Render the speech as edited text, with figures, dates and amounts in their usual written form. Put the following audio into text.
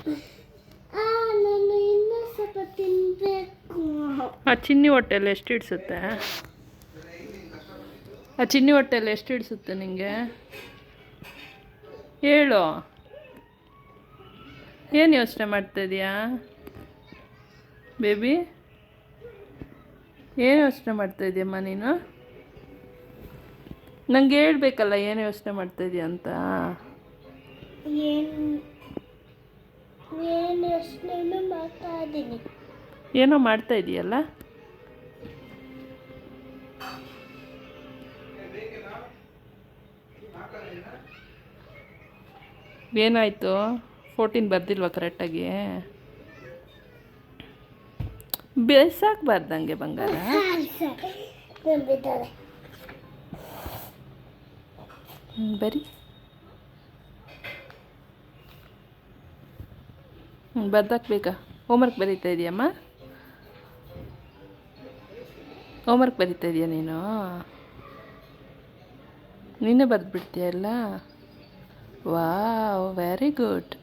ನಾನು ಇನ್ನೂ ಸ್ವಲ್ಪ ತಿನ್ನಬೇಕು. ಆ ಚಿನ್ನಿ ಹೊಟ್ಟೆಯಲ್ಲಿ ಎಷ್ಟು ಹಿಡ್ಸುತ್ತೆ? ಆ ಚಿನ್ನಿ ಹೊಟ್ಟೆಯಲ್ಲಿ ಎಷ್ಟು ಹಿಡ್ಸುತ್ತೆ ನಿಂಗೆ? ಹೇಳು. ಏನು ಯೋಚನೆ ಮಾಡ್ತಾಯಿದ್ಯಾ ಬೇಬಿ? ಏನು ಯೋಚನೆ ಮಾಡ್ತಾಯಿದ್ಯಮ್ಮ ನೀನು? ನಂಗೆ ಹೇಳ್ಬೇಕಲ್ಲ ಏನು ಯೋಚನೆ ಮಾಡ್ತಾಯಿದ್ಯಾ ಅಂತ. ಏನು ಯೋಚನೆ ಮಾಡ್ತಾ ಇದ್ದೀನಿ. ಏನೋ ಮಾಡ್ತಾ ಇದೆಯಲ್ಲ. ಏನಾಯಿತು? 14 ಬರ್ದಿಲ್ವಾ ಕರೆಕ್ಟಾಗಿ? ಬೇಸಾಕಬಾರ್ದಂಗೆ ಬಂಗಾರ. ಬರೀ ಬರ್ದಾಕ್ಬೇಕಾ? ಹೋಮ್ವರ್ಕ್ ಬರೀತಾ ಇದೆಯಮ್ಮ? ಹೋಮ್ವರ್ಕ್ ಬರೀತಾ ಇದೆಯಾ ನೀನು? ನೀನೇ ಬರೆದ್ಬಿಡ್ತೀಯ ಎಲ್ಲ? Wow, very good.